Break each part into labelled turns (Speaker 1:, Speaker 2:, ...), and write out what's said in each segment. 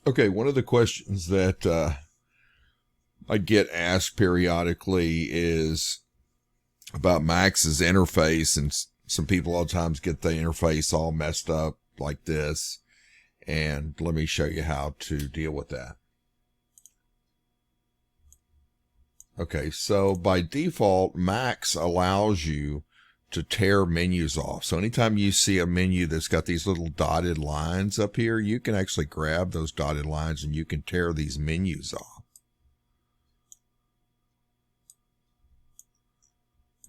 Speaker 1: Okay, one of the questions that I get asked periodically is about Max's interface, and some people all the times get the interface all messed up like this. And let me show you how to deal with that. Okay, so by default, Max allows you to tear menus off. So anytime you see a menu that's got these little dotted lines up here, you can actually grab those dotted lines and you can tear these menus off.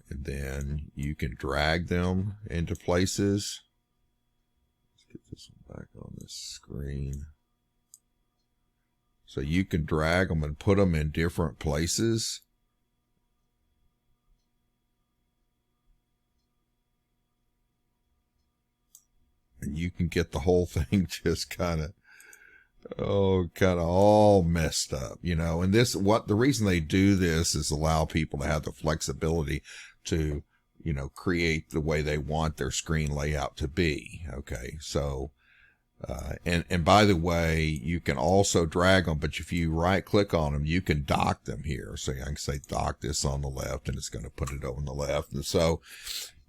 Speaker 1: And then you can drag them into places. Let's get this one back on this screen. So you can drag them and put them in different places. And you can get the whole thing just kind of all messed up, you know. And the reason they do this is allow people to have the flexibility to, you know, create the way they want their screen layout to be. Okay, so and by the way, you can also drag them, but if you right click on them, you can dock them here. So I can say dock this on the left, and it's going to put it over on the left. And so,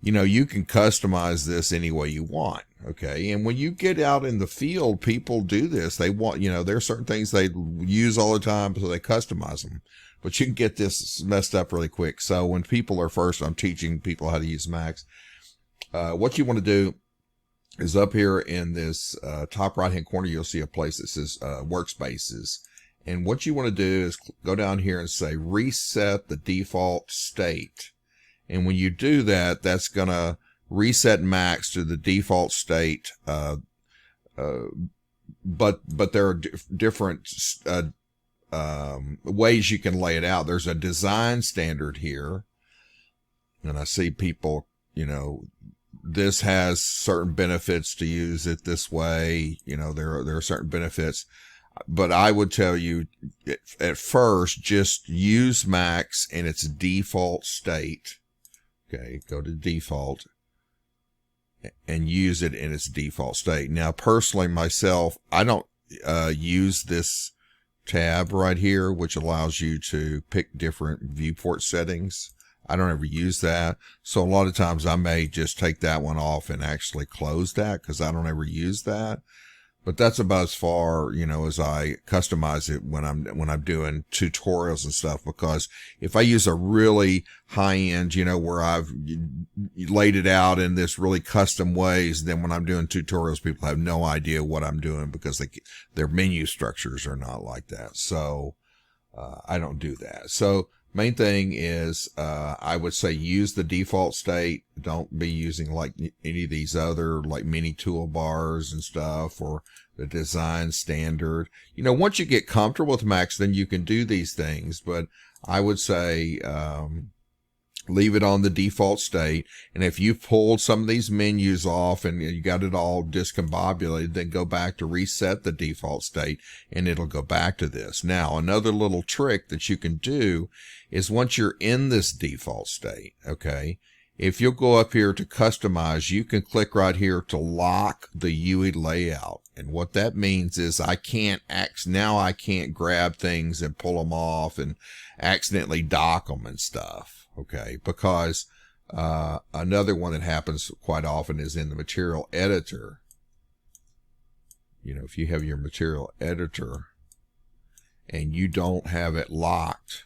Speaker 1: you know, you can customize this any way you want. Okay. And when you get out in the field, people do this. They want, you know, there are certain things they use all the time, so they customize them. But you can get this messed up really quick. So when people are I'm teaching people how to use Max. What you want to do is up here in this top right hand corner, you'll see a place that says workspaces. And what you want to do is go down here and say reset the default state. And when you do that, that's going to reset Max to the default state. But there are different ways you can lay it out. There's a design standard here. And I see people, you know, this has certain benefits to use it this way. You know, there are certain benefits. But I would tell you at first, just use Max in its default state. Okay, go to default and use it in its default state. Now, personally, myself, I don't use this tab right here, which allows you to pick different viewport settings. I don't ever use that. So a lot of times I may just take that one off and actually close that because I don't ever use that. But that's about as far, you know, as I customize it when I'm doing tutorials and stuff, because if I use a really high end, you know, where I've laid it out in this really custom ways, then when I'm doing tutorials, people have no idea what I'm doing because their menu structures are not like that. So, I don't do that. So main thing is, I would say use the default state. Don't be using like any of these other like mini toolbars and stuff or the design standard. You know, once you get comfortable with Max, then you can do these things, but I would say, leave it on the default state. And if you've pulled some of these menus off and you got it all discombobulated, then go back to reset the default state and it'll go back to this. Now, another little trick that you can do is once you're in this default state, okay, if you'll go up here to customize, you can click right here to lock the UI layout. And what that means is I can't grab things and pull them off and accidentally dock them and stuff. Okay, because another one that happens quite often is in the material editor. You know, if you have your material editor and you don't have it locked,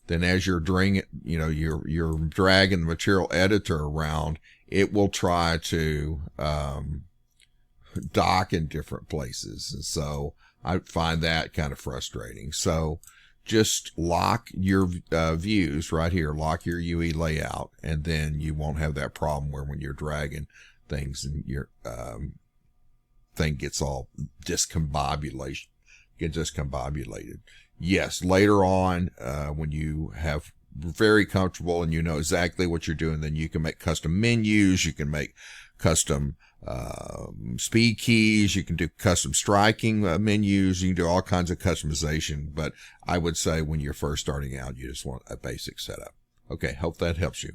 Speaker 1: then as you're dragging the material editor around, it will try to dock in different places. And so I find that kind of frustrating. So just lock your views right here, lock your UI layout, and then you won't have that problem where when you're dragging things and your thing gets all discombobulated. Yes, later on, when you have very comfortable and you know exactly what you're doing, then you can make custom menus, you can make custom speed keys, you can do custom striking menus, you can do all kinds of customization. But I would say when you're first starting out, you just want a basic setup. Okay, hope that helps you.